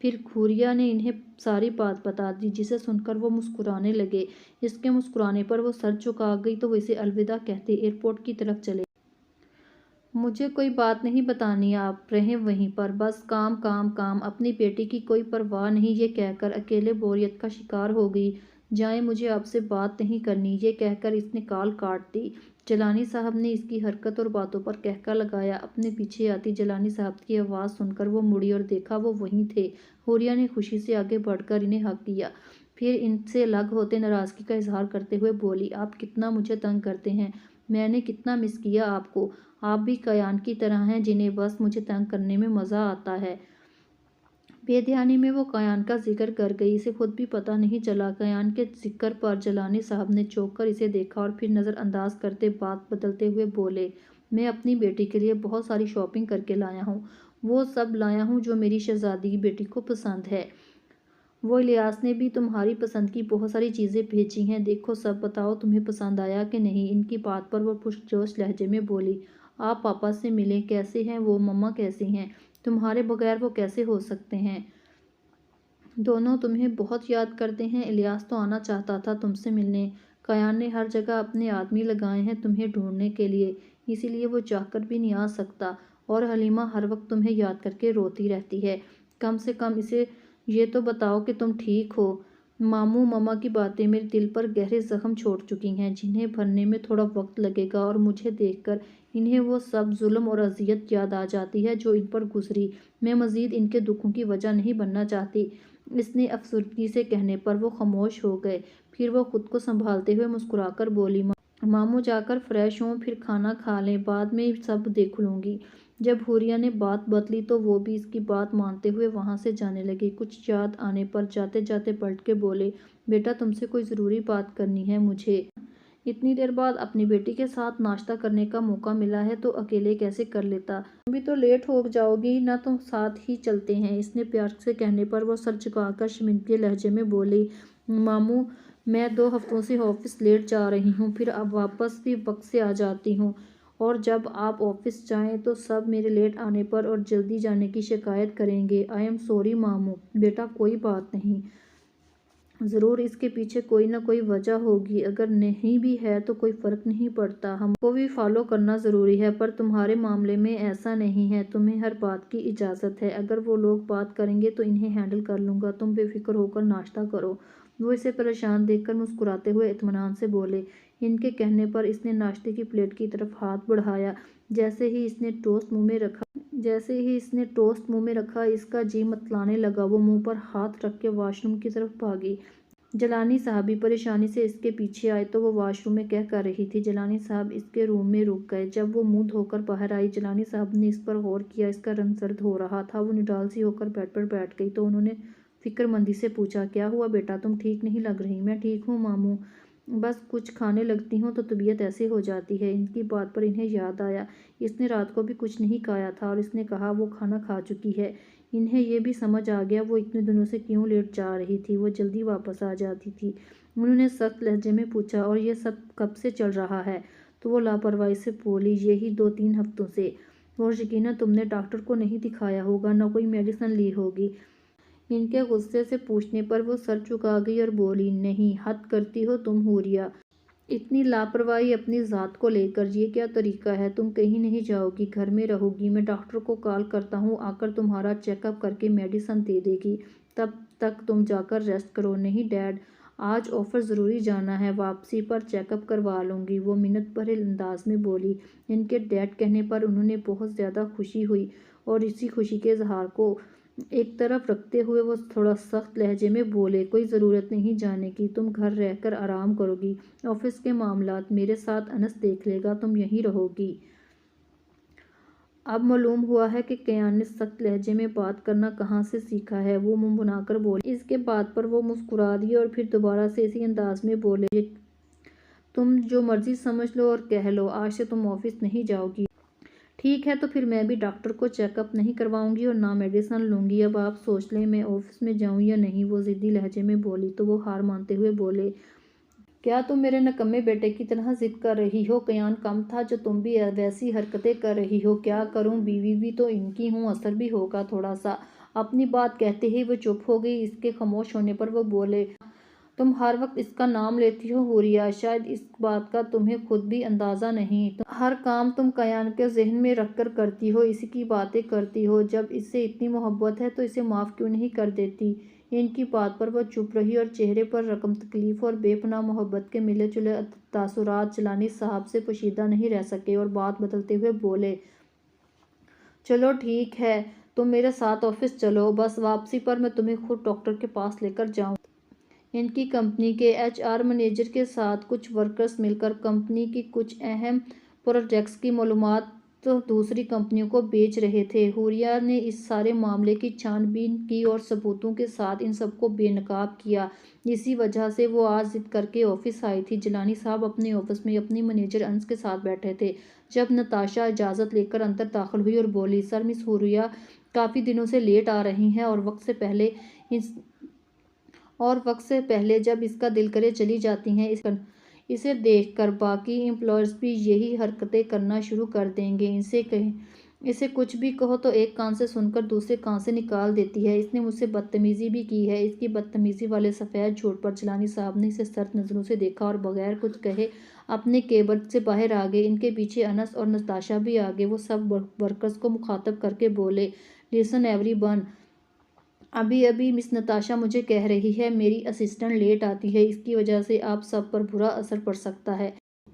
پھر حوریہ نے انہیں ساری بات بتا دی، جسے سن کر وہ مسکرانے لگے۔ اس کے مسکرانے پر وہ سر جھکا گئی تو وہ اسے الوداع کہتے ایئرپورٹ کی طرف چلے۔ مجھے کوئی بات نہیں بتانی، آپ رہیں وہیں پر، بس کام کام کام، اپنی بیٹی کی کوئی پرواہ نہیں۔ یہ کہہ کر اکیلے بوریت کا شکار ہو گئی۔ جائیں، مجھے آپ سے بات نہیں کرنی، یہ کہہ کر اس نے کال کاٹ دی۔ جیلانی صاحب نے اس کی حرکت اور باتوں پر قہقہ لگایا۔ اپنے پیچھے آتی جیلانی صاحب کی آواز سن کر وہ مڑی اور دیکھا وہ وہیں تھے۔ حوریہ نے خوشی سے آگے بڑھ کر انہیں ہگ کیا، پھر ان سے الگ ہوتے ناراضگی کا اظہار کرتے ہوئے بولی، آپ کتنا مجھے تنگ کرتے ہیں، میں نے کتنا مس کیا آپ کو، آپ بھی کیان کی طرح ہیں جنہیں بس مجھے تنگ کرنے میں مزہ آتا ہے۔ بے دھیانی میں وہ کیان کا ذکر کر گئی، اسے خود بھی پتہ نہیں چلا۔ کیان کے ذکر پر جیلانی صاحب نے چونک کر اسے دیکھا اور پھر نظر انداز کرتے بات بدلتے ہوئے بولے، میں اپنی بیٹی کے لیے بہت ساری شاپنگ کر کے لایا ہوں، وہ سب لایا ہوں جو میری شہزادی بیٹی کو پسند ہے۔ وہ الیاس نے بھی تمہاری پسند کی بہت ساری چیزیں بھیجی ہیں، دیکھو سب، بتاؤ تمہیں پسند آیا کہ نہیں۔ ان کی بات پر وہ پرجوش لہجے میں بولی، آپ پاپا سے ملیں، کیسے ہیں وہ، مما کیسی ہیں، تمہارے بغیر وہ کیسے ہو سکتے ہیں، دونوں تمہیں بہت یاد کرتے ہیں۔ الیاس تو آنا چاہتا تھا تم سے ملنے، کیان نے ہر جگہ اپنے آدمی لگائے ہیں تمہیں ڈھونڈنے کے لیے، اسی لیے وہ چاہ کر بھی نہیں آ سکتا، اور حلیمہ ہر وقت تمہیں یاد کر کے روتی رہتی ہے، کم سے کم اسے یہ تو بتاؤ کہ تم ٹھیک ہو۔ ماموں مما کی باتیں میرے دل پر گہرے زخم چھوڑ چکی ہیں، جنہیں بھرنے میں تھوڑا وقت لگے گا، اور مجھے دیکھ کر انہیں وہ سب ظلم اور اذیت یاد آ جاتی ہے جو ان پر گزری، میں مزید ان کے دکھوں کی وجہ نہیں بننا چاہتی۔ اس نے افسردگی سے کہنے پر وہ خاموش ہو گئے، پھر وہ خود کو سنبھالتے ہوئے مسکرا کر بولی، ماموں جا کر فریش ہوں، پھر کھانا کھا لیں، بعد میں سب دیکھ لوں گی۔ جب حوریہ نے بات بدلی تو وہ بھی اس کی بات مانتے ہوئے وہاں سے جانے لگے۔ کچھ یاد آنے پر جاتے جاتے پلٹ کے بولے، بیٹا تم سے کوئی ضروری بات کرنی ہے مجھے، اتنی دیر بعد اپنی بیٹی کے ساتھ ناشتہ کرنے کا موقع ملا ہے تو اکیلے کیسے کر لیتا، تم بھی تو لیٹ ہو جاؤ گی نہ، تو ساتھ ہی چلتے ہیں۔ اس نے پیار سے کہنے پر وہ سر جھکا کر شرمندے لہجے میں بولی، ماموں میں 2 ہفتوں سے آفس لیٹ جا رہی ہوں، پھر اب واپس بھی وقت سے آ جاتی ہوں، اور جب آپ آفس جائیں تو سب میرے لیٹ آنے پر اور جلدی جانے کی شکایت کریں گے۔ آئی ایم سوری ماموں۔ بیٹا کوئی بات نہیں، ضرور اس کے پیچھے کوئی نہ کوئی وجہ ہوگی، اگر نہیں بھی ہے تو کوئی فرق نہیں پڑتا، ہم کو بھی فالو کرنا ضروری ہے، پر تمہارے معاملے میں ایسا نہیں ہے، تمہیں ہر بات کی اجازت ہے، اگر وہ لوگ بات کریں گے تو انہیں ہینڈل کر لوں گا، تم بے فکر ہو کر ناشتہ کرو۔ وہ اسے پریشان دیکھ کر مسکراتے ہوئے اطمینان سے بولے۔ ان کے کہنے پر اس نے ناشتے کی پلیٹ کی طرف ہاتھ بڑھایا، جیسے ہی اس نے ٹوسٹ منہ میں رکھا اس کا جی متلانے لگا، وہ منہ پر ہاتھ رکھ کے واش روم کی طرف بھاگی۔ جیلانی صاحب بھی پریشانی سے اس کے پیچھے آئے تو وہ واش روم میں کیا کر رہی تھی۔ جیلانی صاحب اس کے روم میں رک گئے، جب وہ منہ دھو کر باہر آئی جیلانی صاحب نے اس پر غور کیا، اس کا رنگ زرد ہو رہا تھا، وہ نڈال سی ہو کر بیڈ پر بیٹھ گئی تو انہوں نے فکر مندی سے پوچھا، کیا ہوا بیٹا، تم ٹھیک نہیں لگ رہی۔ میں ٹھیک ہوں ماموں، بس کچھ کھانے لگتی ہوں تو طبیعت ایسے ہو جاتی ہے۔ ان کی بات پر انہیں یاد آیا اس نے رات کو بھی کچھ نہیں کھایا تھا، اور اس نے کہا وہ کھانا کھا چکی ہے۔ انہیں یہ بھی سمجھ آ گیا وہ اتنے دنوں سے کیوں لیٹ جا رہی تھی، وہ جلدی واپس آ جاتی تھی۔ انہوں نے سخت لہجے میں پوچھا، اور یہ سب کب سے چل رہا ہے، تو وہ لاپرواہی سے بولی، یہی 2-3 ہفتوں سے، اور یقیناً تم نے ڈاکٹر کو نہیں دکھایا ہوگا، نہ کوئی میڈیسن لی ہوگی۔ ان کے غصے سے پوچھنے پر وہ سر جھکا گئی اور بولی، نہیں، حد کرتی ہو تم حوریہ، اتنی لاپرواہی اپنی ذات کو لے کر، یہ کیا طریقہ ہے، تم کہیں نہیں جاؤ گی، گھر میں رہو گی، میں ڈاکٹر کو کال کرتا ہوں، آ کر تمہارا چیک اپ کر کے میڈیسن دے دے گی، تب تک تم جا کر ریسٹ کرو۔ نہیں ڈیڈ، آج آفس ضروری جانا ہے، واپسی پر چیک اپ کروا لوں گی، وہ منت بھرے انداز میں بولی۔ ان کے ڈیڈ کہنے پر انہوں نے بہت زیادہ خوشی ہوئی، اور اسی خوشی کے اظہار کو ایک طرف رکھتے ہوئے وہ تھوڑا سخت لہجے میں بولے، کوئی ضرورت نہیں جانے کی، تم گھر رہ کر آرام کرو گی، آفس کے معاملات میرے ساتھ انس دیکھ لے گا، تم یہیں رہو گی۔ اب معلوم ہوا ہے کہ کیان نے سخت لہجے میں بات کرنا کہاں سے سیکھا ہے، وہ منہ بنا کر بولی۔ اس کے بات پر وہ مسکرا دیے اور پھر دوبارہ سے اسی انداز میں بولے، تم جو مرضی سمجھ لو اور کہہ لو، آج سے تم آفس نہیں جاؤ گی۔ ٹھیک ہے، تو پھر میں بھی ڈاکٹر کو چیک اپ نہیں کرواؤں گی اور نہ میڈیسن لوں گی، اب آپ سوچ لیں میں آفس میں جاؤں یا نہیں، وہ ضدی لہجے میں بولی تو وہ ہار مانتے ہوئے بولے، کیا تم میرے نکمے بیٹے کی طرح ضد کر رہی ہو، کیان کم تھا جو تم بھی ویسی حرکتیں کر رہی ہو، کیا کروں، بیوی بھی تو ان کی ہوں، اثر بھی ہوگا تھوڑا سا، اپنی بات کہتے ہی وہ چپ ہو گئی۔ اس کے خاموش ہونے پر وہ بولے، تم ہر وقت اس کا نام لیتی ہو حوریہ، شاید اس بات کا تمہیں خود بھی اندازہ نہیں۔ ہر کام تم کیان کو ذہن میں رکھ کر کرتی ہو، اسی کی باتیں کرتی ہو۔ جب اس سے اتنی محبت ہے تو اسے معاف کیوں نہیں کر دیتی؟ ان کی بات پر وہ چپ رہی اور چہرے پر رقم تکلیف اور بے پناہ محبت کے ملے جلے تاثرات جیلانی صاحب سے پوشیدہ نہیں رہ سکے اور بات بدلتے ہوئے بولے، چلو ٹھیک ہے، تم میرے ساتھ آفس چلو، بس واپسی پر میں تمہیں خود ڈاکٹر کے پاس لے کر جاؤں۔ ان کی کمپنی کے ایچ آر منیجر کے ساتھ کچھ ورکرز مل کر کمپنی کی کچھ اہم پروجیکٹس کی معلومات دوسری کمپنیوں کو بیچ رہے تھے۔ حوریہ نے اس سارے معاملے کی چھان بین کی اور ثبوتوں کے ساتھ ان سب کو بے نقاب کیا۔ اسی وجہ سے وہ آج ضد کر کے آفس آئی تھی۔ جیلانی صاحب اپنے آفس میں اپنی منیجر انس کے ساتھ بیٹھے تھے جب نتاشا اجازت لے کر اندر داخل ہوئی اور بولی، سر مس حوریہ کافی دنوں سے لیٹ آ رہی ہیں اور وقت سے پہلے جب اس کا دل کرے چلی جاتی ہیں۔ اسے دیکھ کر باقی امپلائیز بھی یہی حرکتیں کرنا شروع کر دیں گے۔ اسے کچھ بھی کہو تو ایک کان سے سن کر دوسرے کان سے نکال دیتی ہے۔ اس نے مجھ سے بدتمیزی بھی کی ہے۔ اس کی بدتمیزی والے سفید جھوٹ پر جیلانی صاحب نے اسے سرد نظروں سے دیکھا اور بغیر کچھ کہے اپنے کیبن سے باہر آ گئے۔ ان کے پیچھے انس اور نتاشا بھی آ گئے۔ وہ سب ورکرز کو مخاطب کر کے بولے، لسن ایوری ون، ابھی مس نتاشا مجھے کہہ رہی ہے میری اسسٹنٹ لیٹ آتی ہے، اس کی وجہ سے آپ سب پر برا اثر پڑ سکتا ہے۔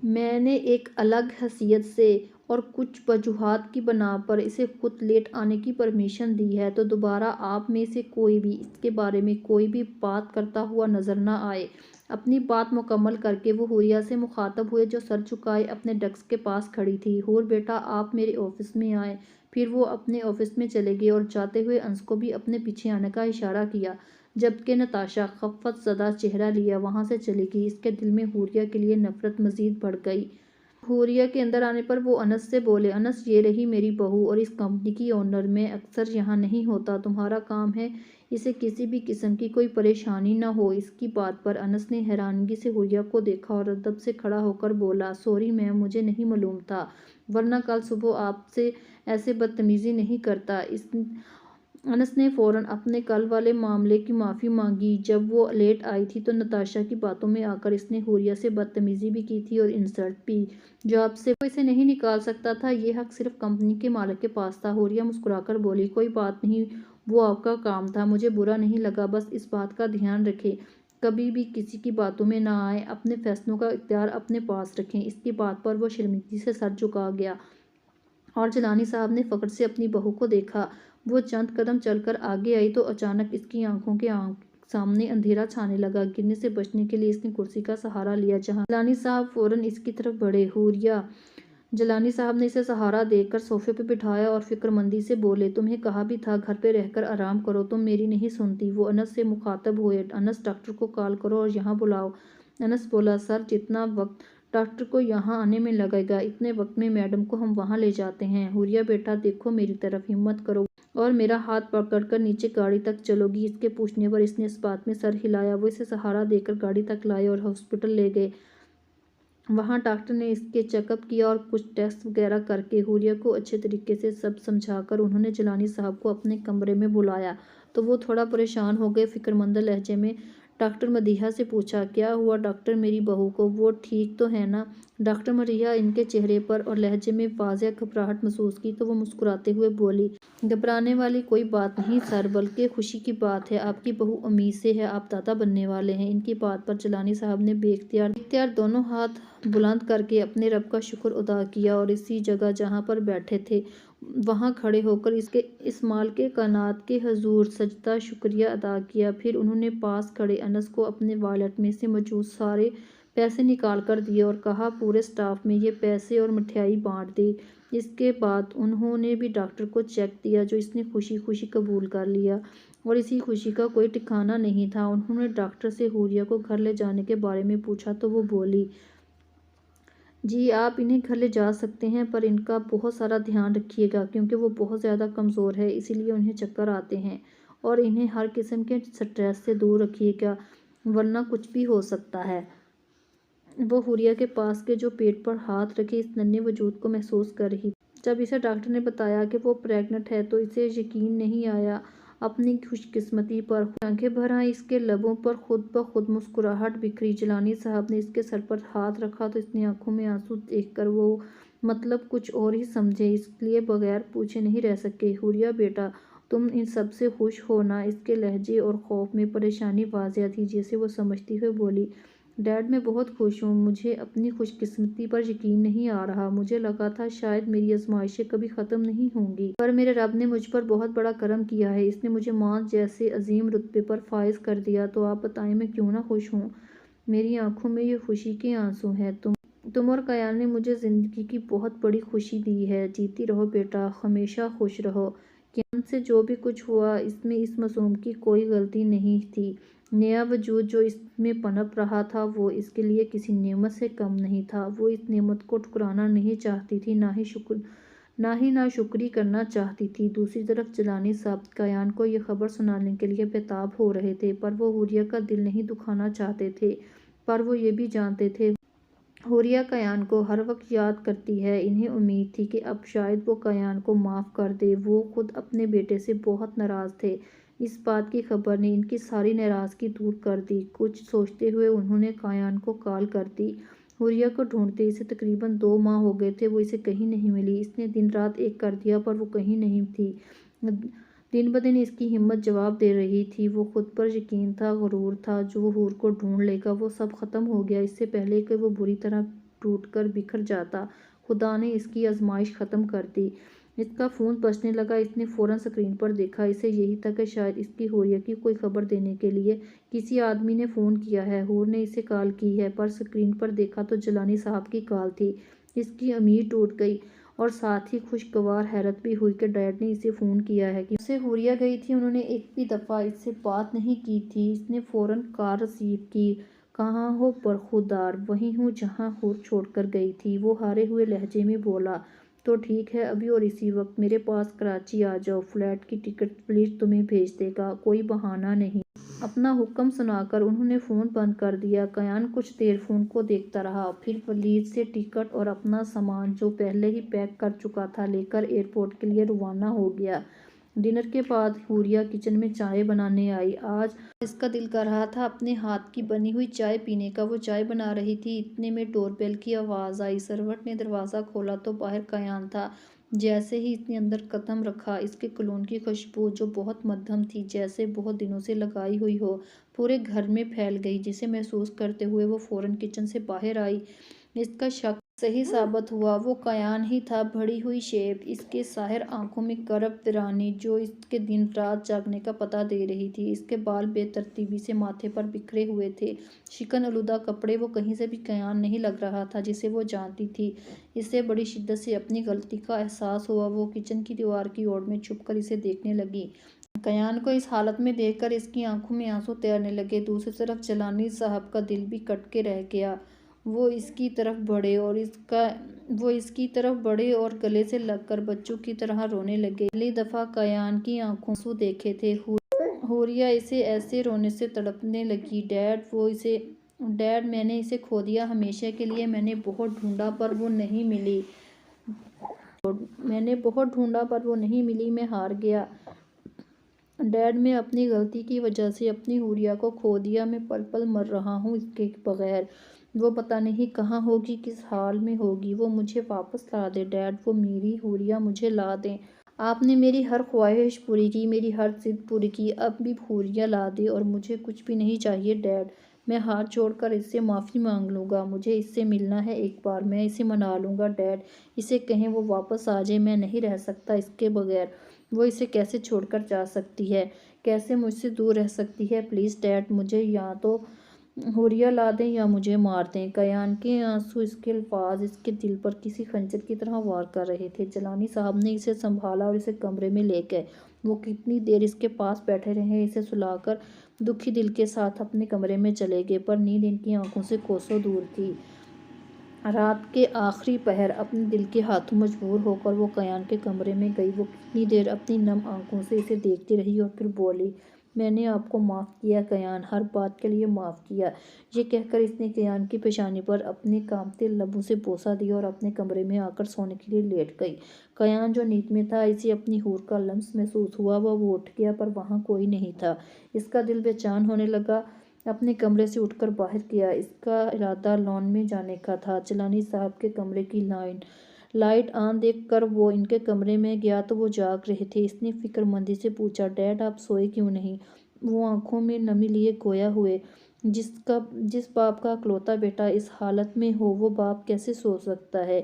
میں نے ایک الگ حیثیت سے اور کچھ وجوہات کی بنا پر اسے خود لیٹ آنے کی پرمیشن دی ہے، تو دوبارہ آپ میں سے کوئی بھی اس کے بارے میں کوئی بھی بات کرتا ہوا نظر نہ آئے۔ اپنی بات مکمل کر کے وہ حوریہ سے مخاطب ہوئے جو سر جھکائے اپنے ڈیسک کے پاس کھڑی تھی۔ حور بیٹا، آپ میرے آفس میں آئیں۔ پھر وہ اپنے آفس میں چلے گئے اور جاتے ہوئے انس کو بھی اپنے پیچھے آنے کا اشارہ کیا، جبکہ نتاشا خفت زدہ چہرہ لیے وہاں سے چلی گئی۔ اس کے دل میں حوریہ کے لیے نفرت مزید بڑھ گئی۔ حوریہ کے اندر آنے پر وہ انس سے بولے، انس یہ رہی میری بہو اور اس کمپنی کی اونر، میں اکثر یہاں نہیں ہوتا، تمہارا کام ہے اسے کسی بھی قسم کی کوئی پریشانی نہ ہو۔ اس کی بات پر انس نے حیرانگی سے حوریہ کو دیکھا اور ادب سے کھڑا ہو کر بولا، سوری میم، مجھے نہیں معلوم تھا، ورنہ کل صبح آپ سے ایسے بدتمیزی نہیں کرتا۔ انس نے فوراً اپنے کل والے معاملے کی معافی مانگی۔ جب وہ لیٹ آئی تھی تو نتاشا کی باتوں میں آ کر اس نے حوریہ سے بدتمیزی بھی کی تھی اور انسلٹ بھی، جو اب سے وہ اسے نہیں نکال سکتا تھا۔ یہ حق صرف کمپنی کے مالک کے پاس تھا۔ حوریہ مسکرا کر بولی، کوئی بات نہیں، وہ آپ کا کام تھا، مجھے برا نہیں لگا، بس اس بات کا دھیان رکھیں کبھی بھی کسی کی باتوں میں نہ آئیں، اپنے فیصلوں کا اختیار اپنے پاس رکھیں۔ اس کی بات پر وہ شرمندگی سے سر جھکا گیا اور جیلانی صاحب نے فخر سے اپنی بہو کو دیکھا۔ وہ چند قدم چل کر آگے آئی تو اچانک اس کی آنکھوں کے سامنے اندھیرا چھانے لگا۔ گرنے سے بچنے کے لیے اس نے کرسی کا سہارا لیا، جہاں جیلانی صاحب فوراً اس کی طرف بڑھے۔ حوریہ، جیلانی صاحب نے اسے سہارا دے کر صوفے پہ بٹھایا اور فکرمندی سے بولے، تمہیں کہا بھی تھا گھر پہ رہ کر آرام کرو، تم میری نہیں سنتی۔ وہ انس سے مخاطب ہوئے، انس ڈاکٹر کو کال کرو اور یہاں بلاؤ۔ انس بولا، سر جتنا وقت ڈاکٹر کو یہاں آنے میں لگے گا اتنے وقت میں میڈم کو ہم وہاں لے جاتے ہیں۔ حوریہ بیٹا دیکھو میری طرف، ہمت کرو اور میرا ہاتھ پکڑ کر نیچے گاڑی تک چلو گی۔ اس کے پوچھنے پر اس نے اس بات میں سر ہلایا۔ وہ اسے سہارا دے کر گاڑی تک لائے اور ہاسپٹل لے گئے۔ وہاں ڈاکٹر نے اس کے چیک اپ کیا اور کچھ ٹیسٹ وغیرہ کر کے حوریہ کو اچھے طریقے سے سب سمجھا کر انہوں نے جیلانی صاحب کو اپنے کمرے میں بلایا تو وہ تھوڑا پریشان ہو گئے۔ فکرمندہ لہجے میں ڈاکٹر مدیحہ سے پوچھا، کیا ہوا ڈاکٹر میری بہو کو، وہ ٹھیک تو ہے نا؟ ڈاکٹر مدیحہ ان کے چہرے پر اور لہجے میں واضح گھبراہٹ محسوس کی تو وہ مسکراتے ہوئے بولی، گھبرانے والی کوئی بات نہیں سر، بلکہ خوشی کی بات ہے، آپ کی بہو امید سے ہے آپ دادا بننے والے ہیں۔ ان کی بات پر جیلانی صاحب نے بے اختیار دونوں ہاتھ بلند کر کے اپنے رب کا شکر ادا کیا اور اسی جگہ جہاں پر بیٹھے تھے وہاں کھڑے ہو کر اس مالک کائنات کے حضور سجدہ شکریہ ادا کیا۔ پھر انہوں نے پاس کھڑے انس کو اپنے والیٹ میں سے موجود سارے پیسے نکال کر دیے اور کہا، پورے اسٹاف میں یہ پیسے اور مٹھائی بانٹ دے۔ اس کے بعد انہوں نے بھی ڈاکٹر کو چیک دیا جو اس نے خوشی خوشی قبول کر لیا اور اسی خوشی کا کوئی ٹھکانہ نہیں تھا۔ انہوں نے ڈاکٹر سے حوریہ کو گھر لے جانے کے بارے میں پوچھا تو وہ بولی، جی آپ انہیں گھر لے جا سکتے ہیں، پر ان کا بہت سارا دھیان رکھیے گا کیونکہ وہ بہت زیادہ کمزور ہے، اسی لیے انہیں چکر آتے ہیں، اور انہیں ہر قسم کے سٹریس سے دور رکھیے گا ورنہ کچھ بھی ہو سکتا ہے۔ وہ حوریہ کے پاس کے جو پیٹ پر ہاتھ رکھے اس ننھے وجود کو محسوس کر رہی تھی۔ جب اسے ڈاکٹر نے بتایا کہ وہ پریگننٹ ہے تو اسے یقین نہیں آیا۔ اپنی خوش قسمتی پر آنکھیں بھر آئیں۔ اس کے لبوں پر خود بخود مسکراہٹ بکھری۔ جیلانی صاحب نے اس کے سر پر ہاتھ رکھا تو اس نے آنکھوں میں آنسو دیکھ کر وہ مطلب کچھ اور ہی سمجھے، اس لیے بغیر پوچھے نہیں رہ سکے۔ حوریہ بیٹا، تم ان سب سے خوش ہو نا؟ اس کے لہجے اور خوف میں پریشانی واضح تھی، جیسے وہ سمجھتی ہوئے بولی، ڈیڈ میں بہت خوش ہوں۔ مجھے اپنی خوش قسمتی پر یقین نہیں آ رہا۔ مجھے لگا تھا شاید میری آزمائشیں کبھی ختم نہیں ہوں گی، پر میرے رب نے مجھ پر بہت بڑا کرم کیا ہے۔ اس نے مجھے ماں جیسے عظیم رتبے پر فائز کر دیا، تو آپ بتائیں میں کیوں نہ خوش ہوں؟ میری آنکھوں میں یہ خوشی کے آنسو ہیں۔ تم اور کیان نے مجھے زندگی کی بہت بڑی خوشی دی ہے۔ جیتی رہو بیٹا، ہمیشہ خوش رہو۔ کیان سے جو بھی کچھ ہوا، اس میں اس معصوم کی کوئی غلطی نہیں تھی۔ نیا وجود جو اس میں پنپ رہا تھا، وہ اس کے لیے کسی نعمت سے کم نہیں تھا۔ وہ اس نعمت کو ٹھکرانا نہیں چاہتی تھی، نہ ہی ناشکری کرنا چاہتی تھی۔ دوسری طرف جیلانی صاحب کیان کو یہ خبر سنانے کے لیے بے-تاب ہو رہے تھے، پر وہ حوریہ کا دل نہیں دکھانا چاہتے تھے۔ پر وہ یہ بھی جانتے تھے، حوریہ کیان کو ہر وقت یاد کرتی ہے۔ انہیں امید تھی کہ اب شاید وہ کیان کو معاف کر دے۔ وہ خود اپنے بیٹے سے بہت ناراض تھے۔ اس بات کی خبر نے ان کی ساری ناراضگی دور کر دی۔ کچھ سوچتے ہوئے انہوں نے کیان کو کال کر دی۔ حوریہ کو ڈھونڈتے اسے تقریباً 2 ماہ ہو گئے تھے۔ وہ اسے کہیں نہیں ملی۔ اس نے دن رات ایک کر دیا، پر وہ کہیں نہیں تھی۔ دن بدن اس کی ہمت جواب دے رہی تھی۔ وہ خود پر یقین تھا، غرور تھا، جو حور کو ڈھونڈ لے گا وہ سب ختم ہو گیا، اس سے پہلے کہ وہ بری طرح ٹوٹ کر بکھر جاتا۔ خدا نے اس کی آزمائش ختم کر دی۔ اس کا فون بجنے لگا۔ اس نے فوراً اسکرین پر دیکھا۔ اسے یہی تھا کہ شاید اس کی حوریہ کی کوئی خبر دینے کے لیے کسی آدمی نے فون کیا ہے۔ حور نے اسے کال کی ہے، پر اسکرین پر دیکھا تو جیلانی صاحب کی کال تھی۔ اس کی امید ٹوٹ گئی اور ساتھ ہی خوشگوار حیرت بھی ہوئی کہ ڈیڈ نے اسے فون کیا ہے۔ جب سے حوریہ گئی تھی انہوں نے ایک بھی دفعہ اس سے بات نہیں کی تھی۔ اس نے فوراً کال ریسیو کی۔ کہاں ہو برخودار؟ وہیں ہوں جہاں حور چھوڑ کر گئی تھی، وہ ہارے ہوئے لہجے میں بولا۔ تو ٹھیک ہے، ابھی اور اسی وقت میرے پاس کراچی آ جاؤ، فلائٹ کی ٹکٹ پلیز تمہیں بھیج دے گا، کوئی بہانہ نہیں۔ اپنا حکم سنا کر انہوں نے فون بند کر دیا۔ کیان کچھ دیر فون کو دیکھتا رہا، پھر ولیز سے ٹکٹ اور اپنا سامان جو پہلے ہی پیک کر چکا تھا لے کر ایئرپورٹ کے لیے روانہ ہو گیا۔ ڈنر کے بعد حوریہ کچن میں چائے بنانے آئی۔ آج اس کا دل کر رہا تھا اپنے ہاتھ کی بنی ہوئی چائے پینے کا۔ وہ چائے بنا رہی تھی، اتنے میں ڈور بیل کی آواز آئی۔ سروانٹ نے دروازہ کھولا تو باہر کیان تھا۔ جیسے ہی اس نے اندر قدم رکھا، اس کے کولون کی خوشبو، جو بہت مدھم تھی، جیسے بہت دنوں سے لگائی ہوئی ہو، پورے گھر میں پھیل گئی، جسے محسوس کرتے ہوئے وہ فوراً کچن سے باہر آئی۔ اس کا شک صحیح ثابت ہوا، وہ کیان ہی تھا۔ بڑھی ہوئی شیپ، اس کے ساحر آنکھوں میں کرب ویرانی جو اس کے دن رات جاگنے کا پتہ دے رہی تھی۔ اس کے بال بے ترتیبی سے ماتھے پر بکھرے ہوئے تھے، شکن آلودہ کپڑے۔ وہ کہیں سے بھی کیان نہیں لگ رہا تھا جسے وہ جانتی تھی۔ اسے بڑی شدت سے اپنی غلطی کا احساس ہوا۔ وہ کچن کی دیوار کی اوڑ میں چھپ کر اسے دیکھنے لگی۔ کیان کو اس حالت میں دیکھ کر اس کی آنکھوں میں آنسو تیرنے لگے۔ دوسری طرف جیلانی صاحب کا دل بھی کٹ کے رہ گیا۔ وہ اس کی طرف بڑھے اور گلے سے لگ کر بچوں کی طرح رونے لگے۔ پہلی دفعہ کیان کی آنکھوں میں آنسو دیکھے تھے۔ حوریہ اسے ایسے رونے سے تڑپنے لگی۔ ڈیڈ، میں نے اسے کھو دیا ہمیشہ کے لیے۔ میں نے بہت ڈھونڈا پر وہ نہیں ملی، میں ہار گیا۔ ڈیڈ، میں اپنی غلطی کی وجہ سے اپنی حوریہ کو کھو دیا۔ میں پل پل مر رہا ہوں اس کے بغیر۔ وہ پتہ نہیں کہاں ہوگی، کس حال میں ہوگی۔ وہ مجھے واپس لا دے ڈیڈ، وہ میری حوریہ مجھے لا دیں۔ آپ نے میری ہر خواہش پوری کی، میری ہر ضد پوری کی، اب بھی حوریہ لا دیں اور مجھے کچھ بھی نہیں چاہیے ڈیڈ۔ میں ہاتھ جوڑ کر اس سے معافی مانگ لوں گا، مجھے اس سے ملنا ہے ایک بار، میں اسے منا لوں گا ڈیڈ۔ اسے کہیں وہ واپس آ جائے، میں نہیں رہ سکتا اس کے بغیر۔ وہ اسے کیسے چھوڑ کر جا سکتی ہے، کیسے مجھ سے دور رہ سکتی ہے؟ پلیز ڈیڈ، مجھے یا تو حوریہ لا دیں یا مجھے مار دیں۔ کیان کے آنسو، اس کے الفاظ اس کے دل پر کسی خنجر کی طرح وار کر رہے تھے۔ جیلانی صاحب نے اسے سنبھالا اور اسے کمرے میں لے گئے۔ وہ کتنی دیر اس کے پاس بیٹھے رہے، اسے سلا کر دکھی دل کے ساتھ اپنے کمرے میں چلے گئے، پر نیند ان کی آنکھوں سے کوسوں دور تھی۔ رات کے آخری پہر، اپنے دل کے ہاتھوں مجبور ہو کر وہ کیان کے کمرے میں گئی۔ وہ کتنی دیر اپنی نم آنکھوں سے اسے دیکھتی رہی اور پھر بولی، میں نے آپ کو معاف کیا کیان، ہر بات کے لیے معاف کیا۔ یہ کہہ کر اس نے کیان کی پیشانی پر اپنے کانپتے لبوں سے بوسہ دیا اور اپنے کمرے میں آ کر سونے کے لیے لیٹ گئی۔ کیان جو نیند میں تھا، اسے اپنی حور کا لمس محسوس ہوا۔ وہ اٹھ گیا پر وہاں کوئی نہیں تھا۔ اس کا دل بے چین ہونے لگا۔ اپنے کمرے سے اٹھ کر باہر گیا۔ اس کا ارادہ لان میں جانے کا تھا۔ جیلانی صاحب کے کمرے کی لائٹ آن دیکھ کر وہ ان کے کمرے میں گیا تو وہ جاگ رہے تھے۔ اس نے فکر مندی سے پوچھا، ڈیڈ آپ سوئے کیوں نہیں؟ وہ آنکھوں میں نمی لیے گویا ہوئے، جس باپ کا اکلوتا بیٹا اس حالت میں ہو، وہ باپ کیسے سو سکتا ہے؟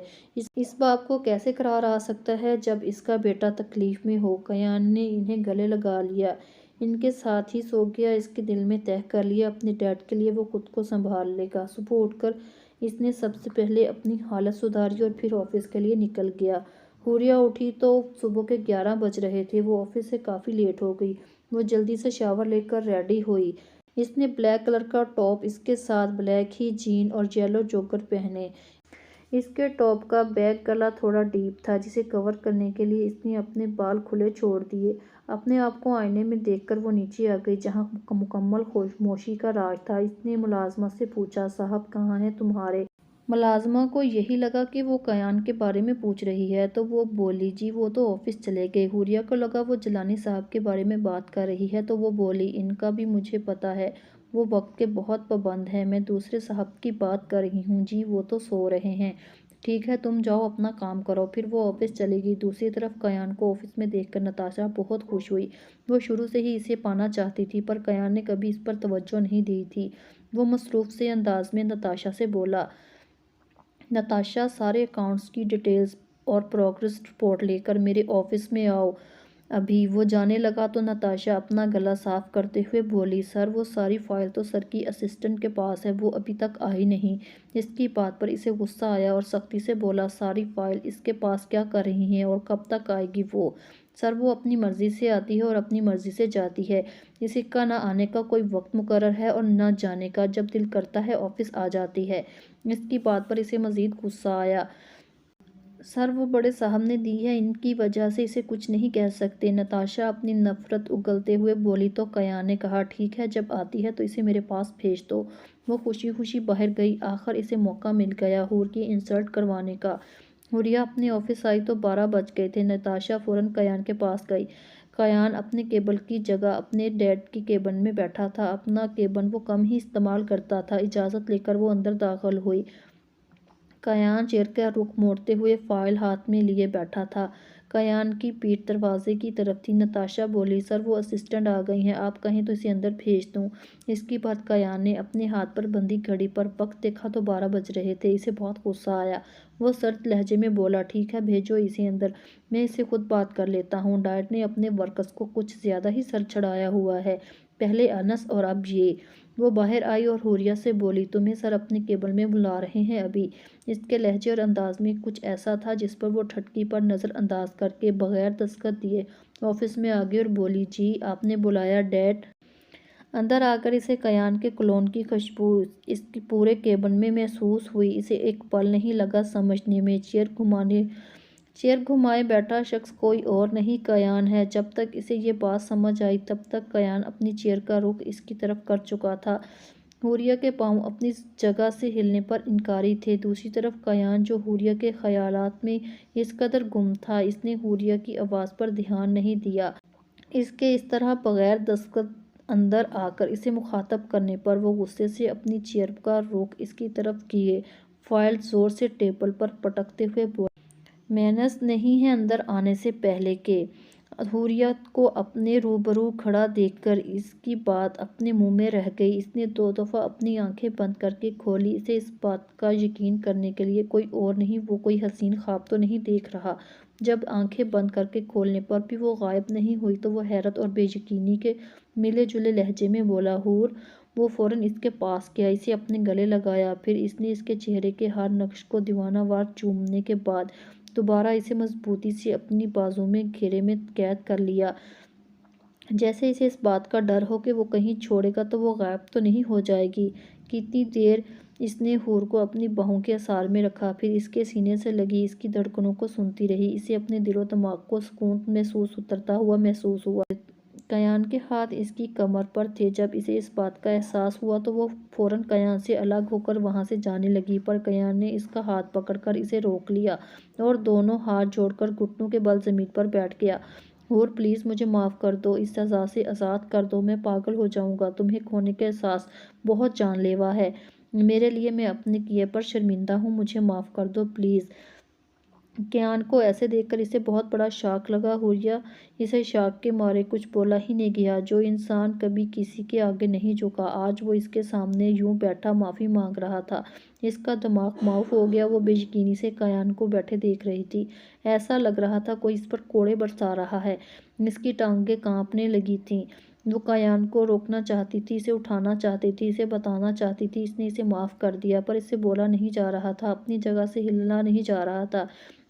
اس باپ کو کیسے قرار آ سکتا ہے جب اس کا بیٹا تکلیف میں ہو؟ کیان نے انہیں گلے لگا لیا، ان کے ساتھ ہی سو گیا۔ اس کے دل میں طے کر لیا، اپنے ڈیڈ کے لیے وہ خود کو سنبھال لے گا۔ صبح اٹھ کر اس نے سب سے پہلے اپنی حالت سدھاری اور پھر آفس کے لیے نکل گیا۔ حوریہ اٹھی تو صبح کے 11 بج رہے تھے۔ وہ آفس سے کافی لیٹ ہو گئی۔ وہ جلدی سے شاور لے کر ریڈی ہوئی۔ اس نے بلیک کلر کا ٹاپ، اس کے ساتھ بلیک ہی جین اور یلو جوگر پہنے۔ اس کے ٹاپ کا بیک گلا تھوڑا ڈیپ تھا، جسے کور کرنے کے لیے اس نے اپنے بال کھلے چھوڑ دیے۔ اپنے آپ کو آئینے میں دیکھ کر وہ نیچے آ گئی، جہاں مکمل خاموشی کا راج تھا۔ اس نے ملازمہ سے پوچھا، صاحب کہاں ہیں تمہارے؟ ملازمہ کو یہی لگا کہ وہ کیان کے بارے میں پوچھ رہی ہے تو وہ بولی، جی وہ تو آفس چلے گئے۔ حوریہ کو لگا وہ جیلانی صاحب کے بارے میں بات کر رہی ہے تو وہ بولی، ان کا بھی مجھے پتہ ہے، وہ وقت کے بہت پابند ہیں، میں دوسرے صاحب کی بات کر رہی ہوں۔ جی وہ تو سو رہے ہیں۔ ٹھیک ہے تم جاؤ اپنا کام کرو۔ پھر وہ آفس چلی گئی۔ دوسری طرف کیان کو آفس میں دیکھ کر نتاشا بہت خوش ہوئی۔ وہ شروع سے ہی اسے پانا چاہتی تھی، پر کیان نے کبھی اس پر توجہ نہیں دی تھی۔ وہ مصروف سے انداز میں نتاشا سے بولا، نتاشا سارے اکاؤنٹس کی ڈیٹیلز اور پروگریس رپورٹ لے کر میرے آفس میں آؤ ابھی۔ وہ جانے لگا تو نتاشا اپنا گلا صاف کرتے ہوئے بولی، سر وہ ساری فائل تو سر کی اسسٹنٹ کے پاس ہے، وہ ابھی تک آئی نہیں۔ اس کی بات پر اسے غصہ آیا اور سختی سے بولا، ساری فائل اس کے پاس کیا کر رہی ہیں اور کب تک آئے گی وہ؟ سر وہ اپنی مرضی سے آتی ہے اور اپنی مرضی سے جاتی ہے، اس کا نہ آنے کا کوئی وقت مقرر ہے اور نہ جانے کا، جب دل کرتا ہے آفس آ جاتی ہے۔ اس کی بات پر اسے مزید غصہ آیا۔ سر وہ بڑے صاحب نے دی ہے، ان کی وجہ سے اسے کچھ نہیں کہہ سکتے۔ نتاشا اپنی نفرت اگلتے ہوئے بولی تو کیان نے کہا، ٹھیک ہے جب آتی ہے تو اسے میرے پاس بھیج دو۔ وہ خوشی خوشی باہر گئی۔ آخر اسے موقع مل گیا حور کی انسلٹ کروانے کا۔ حوریہ اپنے آفس آئی تو 12 بج گئے تھے۔ نتاشا فوراً کیان کے پاس گئی۔ کیان اپنے کیبن کی جگہ اپنے ڈیڈ کی کیبن میں بیٹھا تھا۔ اپنا کیبن وہ کم ہی استعمال کرتا تھا۔ اجازت لے کر وہ اندر داخل ہوئی۔ کیان چیئر کا رخ موڑتے ہوئے فائل ہاتھ میں لیے بیٹھا تھا۔ کیان کی پیٹھ دروازے کی طرف تھی۔ نتاشا بولی، سر وہ اسسٹنٹ آ گئی ہیں، آپ کہیں تو اسے اندر بھیج دوں؟ اس کی بات کیان نے اپنے ہاتھ پر بندھی گھڑی پر وقت دیکھا تو 12 بج رہے تھے۔ اسے بہت غصہ آیا۔ وہ سرد لہجے میں بولا، ٹھیک ہے بھیجو اسے اندر، میں اس سے خود بات کر لیتا ہوں۔ ڈیڈ نے اپنے ورکرز کو کچھ زیادہ ہی سر چڑھایا ہوا ہے، پہلے انس اور اب یہ۔ وہ باہر آئی اور حوریہ سے بولی، تمہیں سر اپنے کیبن میں بلا رہے ہیں ابھی۔ اس کے لہجے اور انداز میں کچھ ایسا تھا جس پر وہ ٹھٹکی پر نظر انداز کر کے بغیر دستخط دیے آفس میں آ گئی اور بولی، جی آپ نے بلایا ڈیڈ؟ اندر آ کر اسے کیان کے کولون کی خوشبو اس کے پورے کیبن میں محسوس ہوئی۔ اسے ایک پل نہیں لگا سمجھنے میں۔ چیئر گھمائے بیٹھا شخص کوئی اور نہیں کیان ہے۔ جب تک اسے یہ بات سمجھ آئی تب تک کیان اپنی چیئر کا رخ اس کی طرف کر چکا تھا۔ حوریہ کے پاؤں اپنی جگہ سے ہلنے پر انکاری تھے۔ دوسری طرف کیان جو حوریہ کے خیالات میں اس قدر گم تھا، اس نے حوریہ کی آواز پر دھیان نہیں دیا۔ اس کے اس طرح بغیر دستخط اندر آ کر اسے مخاطب کرنے پر وہ غصے سے اپنی چیئر کا رخ اس کی طرف کیے فائل زور سے ٹیبل پر پٹکتے ہوئے بولا، مینرز نہیں ہیں اندر آنے سے پہلے کے؟ حوریہ کو اپنے روبرو کھڑا دیکھ کر اس کی بات اپنے منہ میں رہ گئی۔ اس نے 2 دفعہ اپنی آنکھیں بند کر کے کھولی، اسے اس بات کا یقین کرنے کے لیے کوئی اور نہیں وہ کوئی حسین خواب تو نہیں دیکھ رہا۔ جب آنکھیں بند کر کے کھولنے پر بھی وہ غائب نہیں ہوئی تو وہ حیرت اور بے یقینی کے ملے جلے لہجے میں بولا، حور؟ وہ فوراً اس کے پاس گیا، اسے اپنے گلے لگایا، پھر اس نے اس کے چہرے کے ہر نقش کو دیوانہ وار چومنے کے بعد دوبارہ اسے مضبوطی سے اپنی بازو میں گھیرے میں قید کر لیا، جیسے اسے اس بات کا ڈر ہو کہ وہ کہیں چھوڑے گا تو وہ غائب تو نہیں ہو جائے گی۔ کتنی دیر اس نے حور کو اپنی باہوں کے اثار میں رکھا، پھر اس کے سینے سے لگی اس کی دھڑکنوں کو سنتی رہی۔ اسے اپنے دل و دماغ کو سکون اترتا ہوا محسوس ہوا۔ کیان کے ہاتھ اس کی کمر پر تھے۔ جب اسے اس بات کا احساس ہوا تو وہ فوراً کیان سے الگ ہو کر وہاں سے جانے لگی، پر کیان نے اس کا ہاتھ پکڑ کر اسے روک لیا اور دونوں ہاتھ جوڑ کر گھٹنوں کے بل زمین پر بیٹھ گیا۔ حور پلیز مجھے معاف کر دو، اس سزا سے آزاد کر دو، میں پاگل ہو جاؤں گا۔ تمہیں کھونے کا احساس بہت جان لیوا ہے میرے لیے، میں اپنے کیے پر شرمندہ ہوں، مجھے معاف کر دو پلیز۔ کیان کو ایسے دیکھ کر اسے بہت بڑا شاک لگا۔ حوریہ اسے شاک کے مارے کچھ بولا ہی نہیں گیا۔ جو انسان کبھی کسی کے آگے نہیں جھکا، آج وہ اس کے سامنے یوں بیٹھا معافی مانگ رہا تھا۔ اس کا دماغ معاف ہو گیا۔ وہ بے یقینی سے کیان کو بیٹھے دیکھ رہی تھی۔ ایسا لگ رہا تھا کوئی اس پر کوڑے برسا رہا ہے۔ اس کی ٹانگیں کانپنے لگی تھیں۔ وہ کیان کو روکنا چاہتی تھی، اسے اٹھانا چاہتی تھی، اسے بتانا چاہتی تھی اس نے اسے معاف کر دیا، پر اس سے بولا نہیں جا رہا تھا، اپنی جگہ سے ہلنا نہیں جا رہا تھا۔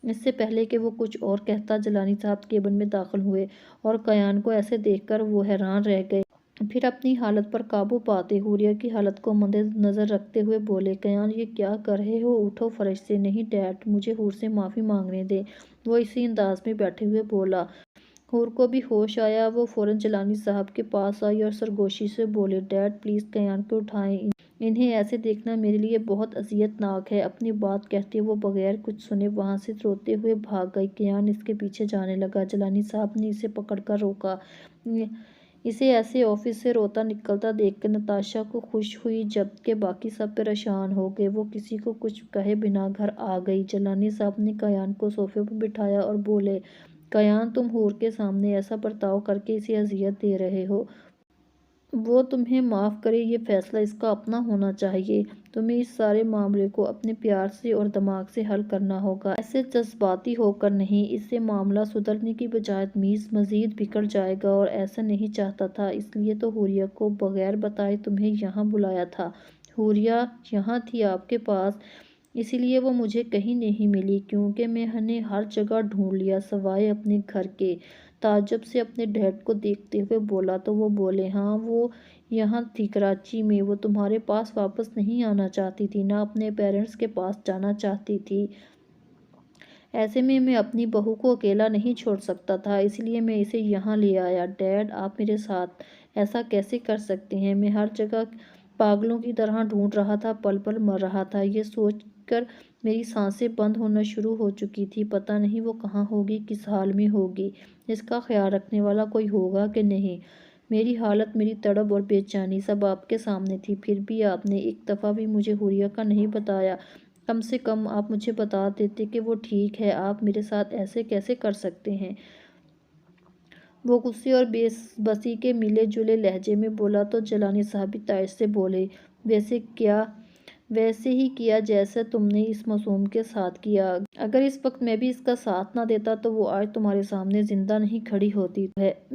اس سے پہلے کہ وہ کچھ اور کہتا، جیلانی صاحب کیبن میں داخل ہوئے اور کیان کو ایسے دیکھ کر وہ حیران رہ گئے۔ پھر اپنی حالت پر قابو پاتے حوریہ کی حالت کو مد نظر رکھتے ہوئے بولے، کیان یہ کیا کر رہے ہو؟ اٹھو فرش سے۔ نہیں ڈیڈ، مجھے حور سے معافی مانگنے دیں، وہ اسی انداز میں بیٹھے ہوئے بولا۔ حور کو بھی ہوش آیا۔ وہ فوراً جیلانی صاحب کے پاس آئی اور سرگوشی سے بولے، ڈیڈ پلیز کیان کو اٹھائیں، انہیں ایسے دیکھنا میرے لیے بہت اذیت ناک ہے۔ اپنی بات کہتے وہ بغیر کچھ سنے وہاں سے روتے ہوئے بھاگ گئی۔ کیان اس کے پیچھے جانے لگا۔ جیلانی صاحب نے اسے پکڑ کر روکا۔ اسے ایسے آفس سے روتا نکلتا دیکھ کر نتاشا کو خوشی ہوئی، جبکہ باقی سب پریشان ہو گئے۔ وہ کسی کو کچھ کہے بنا گھر آ گئی۔ جیلانی صاحب نے کیان کو صوفے پر بٹھایا اور بولے، کیان تم حور کے سامنے ایسا برتاؤ کر کے اسے اذیت دے رہے ہو۔ وہ تمہیں معاف کرے یہ فیصلہ اس کا اپنا ہونا چاہیے۔ تمہیں اس سارے معاملے کو اپنے پیار سے اور دماغ سے حل کرنا ہوگا، ایسے جذباتی ہو کر نہیں۔ اس سے معاملہ سدھرنے کی بجائے مزید بگڑ جائے گا اور ایسا نہیں چاہتا تھا، اس لیے تو حوریہ کو بغیر بتائے تمہیں یہاں بلایا تھا۔ حوریہ یہاں تھی آپ کے پاس، اسی لیے وہ مجھے کہیں نہیں ملی، کیونکہ میں نے ہر جگہ ڈھونڈ لیا سوائے اپنے گھر کے۔ تعجب سے اپنے ڈیڈ کو دیکھتے ہوئے بولا تو وہ بولے، ہاں وہ یہاں تھی کراچی میں، وہ تمہارے پاس واپس نہیں آنا چاہتی تھی، نہ اپنے پیرنٹس کے پاس جانا چاہتی تھی۔ ایسے میں اپنی بہو کو اکیلا نہیں چھوڑ سکتا تھا، اس لیے میں اسے یہاں لے آیا۔ ڈیڈ آپ میرے ساتھ ایسا کیسے کر سکتے ہیں؟ میں ہر جگہ پاگلوں کی طرح ڈھونڈ رہا تھا، پل پل مر رہا تھا، یہ سوچ کر میری سانسیں بند ہونا شروع ہو چکی تھی، پتہ نہیں وہ کہاں ہوگی، کس حال میں ہوگی، اس کا خیال رکھنے والا کوئی ہوگا کہ نہیں۔ میری حالت، میری تڑپ اور بے چینی سب آپ کے سامنے تھی، پھر بھی آپ نے ایک دفعہ بھی مجھے حوریہ کا نہیں بتایا۔ کم سے کم آپ مجھے بتا دیتے کہ وہ ٹھیک ہے، آپ میرے ساتھ ایسے کیسے کر سکتے ہیں؟ وہ غصے اور بے بسی کے ملے جلے لہجے میں بولا تو جیلانی صاحب بھی تائش سے بولے، ویسے ہی کیا جیسا تم نے اس معصوم کے ساتھ کیا۔ اگر اس وقت میں بھی اس کا ساتھ نہ دیتا تو وہ آج تمہارے سامنے زندہ نہیں کھڑی ہوتی۔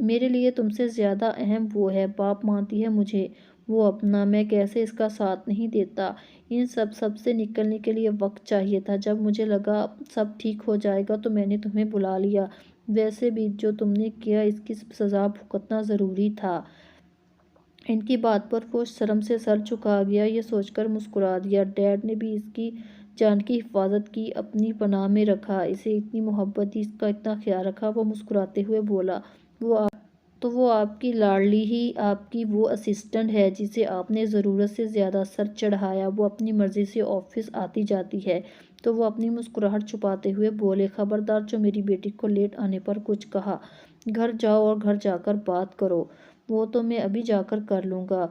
میرے لیے تم سے زیادہ اہم وہ ہے، باپ مانتی ہے مجھے وہ اپنا، میں کیسے اس کا ساتھ نہیں دیتا۔ ان سب سے نکلنے کے لیے وقت چاہیے تھا، جب مجھے لگا سب ٹھیک ہو جائے گا تو میں نے تمہیں بلا لیا۔ ویسے بھی جو تم نے کیا اس کی سزا بھگتنا ضروری تھا۔ ان کی بات پر وہ شرم سے سر جھکا گیا، یہ سوچ کر مسکرا دیا، ڈیڈ نے بھی اس کی جان کی حفاظت کی، اپنی پناہ میں رکھا، اسے اتنی محبت دی، اس کا اتنا خیال رکھا۔ وہ مسکراتے ہوئے بولا، وہ آپ کی لاڈلی ہی، آپ کی وہ اسسٹنٹ ہے جسے آپ نے ضرورت سے زیادہ سر چڑھایا، وہ اپنی مرضی سے آفس آتی جاتی ہے۔ تو وہ اپنی مسکراہٹ چھپاتے ہوئے بولے، خبردار جو میری بیٹی کو لیٹ آنے پر کچھ کہا، گھر جاؤ اور گھر جا کر بات کرو۔ وہ تو میں ابھی جا کر لوں گا۔